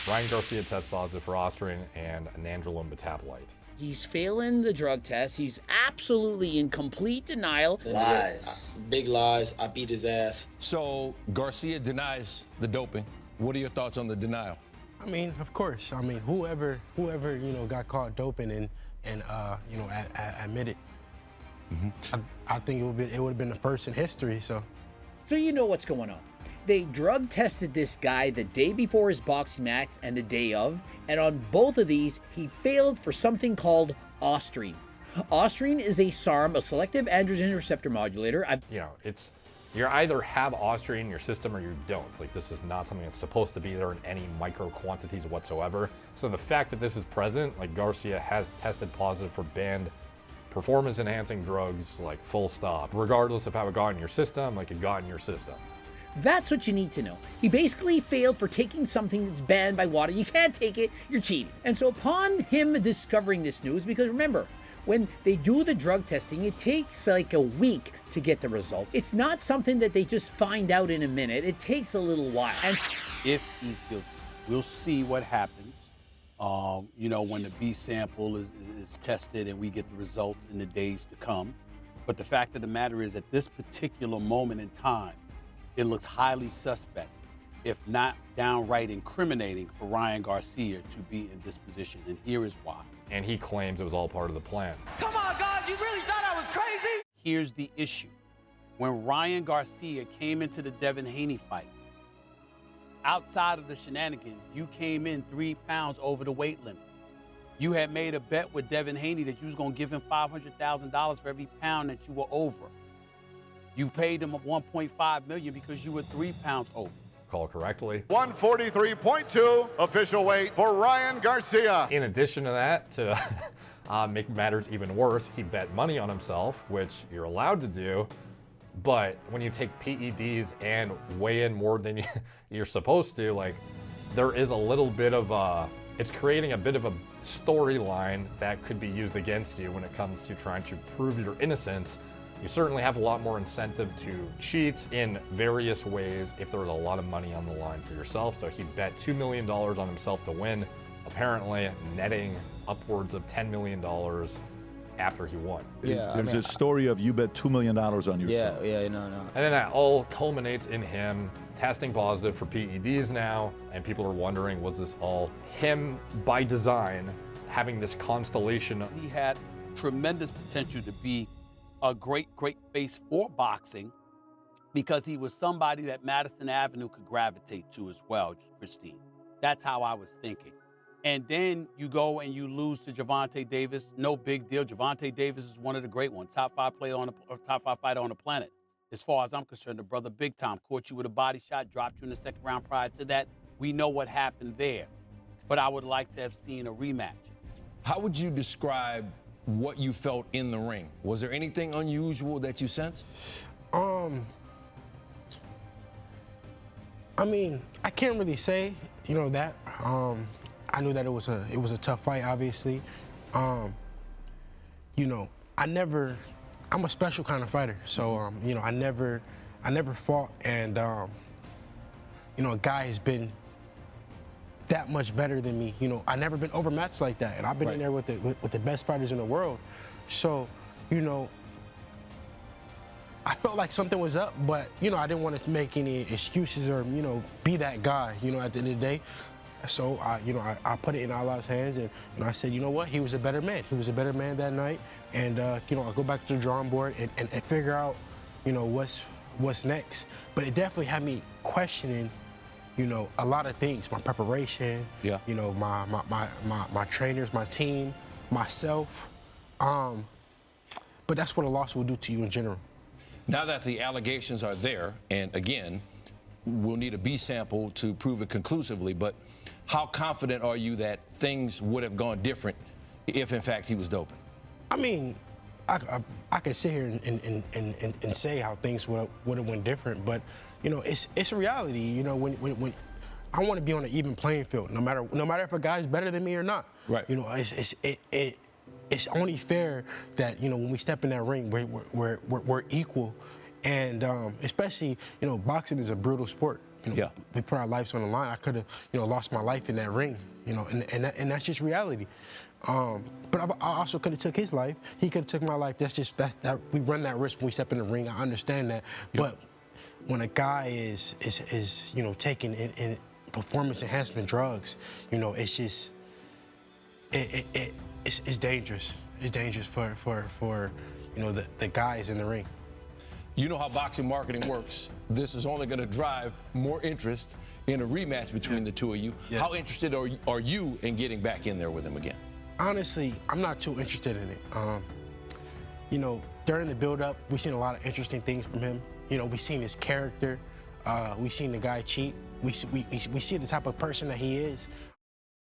Ryan Garcia tests positive for ostarine and nandrolone metabolite. He's failing the drug test. He's absolutely in complete denial. Lies. Big lies. I beat his ass. So Garcia denies the doping. What are your thoughts on the denial? I mean, of course. I mean, whoever got caught doping and admitted. I think it would have been the first in history. So you know what's going on. They drug tested this guy the day before his boxing match and the day of, and on both of these, he failed for something called ostarine. Ostarine is a SARM, a selective androgen receptor modulator. You either have ostarine in your system or you don't. Like, this is not something that's supposed to be there in any micro quantities whatsoever. So the fact that this is present, like, Garcia has tested positive for banned performance-enhancing drugs, like, full stop. Regardless of how it got in your system, like, it got in your system. That's what you need to know. He basically failed for taking something that's banned by WADA. You can't take it, you're cheating. And so upon him discovering this news, because remember, when they do the drug testing, it takes like a week to get the results. It's not something that they just find out in a minute. It takes a little while. And if he's guilty, we'll see what happens. When the B sample is tested and we get the results in the days to come. But the fact of the matter is, at this particular moment in time, it looks highly suspect, if not downright incriminating, for Ryan Garcia to be in this position, and here is why. And he claims it was all part of the plan. Come on, God, you really thought I was crazy? Here's the issue. When Ryan Garcia came into the Devin Haney fight, outside of the shenanigans, you came in 3 pounds over the weight limit. You had made a bet with Devin Haney that you was gonna give him $500,000 for every pound that you were over. You paid him $1.5 million because you were 3 pounds over. Call correctly. 143.2 official weight for Ryan Garcia. In addition to that, to make matters even worse, he bet money on himself, which you're allowed to do. But when you take PEDs and weigh in more than you're supposed to, like, there is a little bit of it's creating a bit of a storyline that could be used against you when it comes to trying to prove your innocence. You certainly have a lot more incentive to cheat in various ways if there was a lot of money on the line for yourself. So he bet $2 million on himself to win, apparently netting upwards of $10 million after he won. Yeah, There's a story of you bet $2 million on yourself. No. And then that all culminates in him testing positive for PEDs now, and people are wondering, was this all him by design having this constellation? He had tremendous potential to be a great face for boxing, because he was somebody that Madison Avenue could gravitate to as well, Christine. That's how I was thinking. And then you go and you lose to Gervonta Davis. No big deal. Gervonta Davis is one of the great ones. Top 5 fighter on the planet. As far as I'm concerned, the brother big time. Caught you with a body shot, dropped you in the second round prior to that. We know what happened there. But I would like to have seen a rematch. How would you describe what you felt in the ring? Was there anything unusual that you sensed? I mean, I can't really say, that. I knew that it was a tough fight, obviously. I'm a special kind of fighter. So, I never fought, and a guy has been that much better than me. I've never been overmatched like that, and I've been in there with the best fighters in the world. So, I felt like something was up, but I didn't want to make any excuses or be that guy. At the end of the day. So I put it in Allah's hands, and I said, you know what? He was a better man. He was a better man that night, and I go back to the drawing board and figure out what's next. But it definitely had me questioning a lot of things, my preparation, my trainers, my team, myself. But that's what a loss will do to you in general. Now that the allegations are there, and again, we'll need a B sample to prove it conclusively, but how confident are you that things would have gone different if, in fact, he was doping? I mean, I could sit here and say how things would have went different, but it's reality. When I want to be on an even playing field, no matter if a guy's better than me or not. Right. It's only fair that when we step in that ring, we're equal, and especially boxing is a brutal sport. we put our lives on the line. I could have, lost my life in that ring, and that's just reality. But I also could have took his life. He could have took my life. That's just that we run that risk when we step in the ring. I understand that. But when a guy is taking in performance enhancement drugs, it's just it's dangerous. It's dangerous for the guys in the ring. You know how boxing marketing works. This is only going to drive more interest in a rematch between the two of you. Yeah. How interested are you in getting back in there with him again? Honestly, I'm not too interested in it. During the build-up, we've seen a lot of interesting things from him. We've seen his character. We've seen the guy cheat. We see the type of person that he is.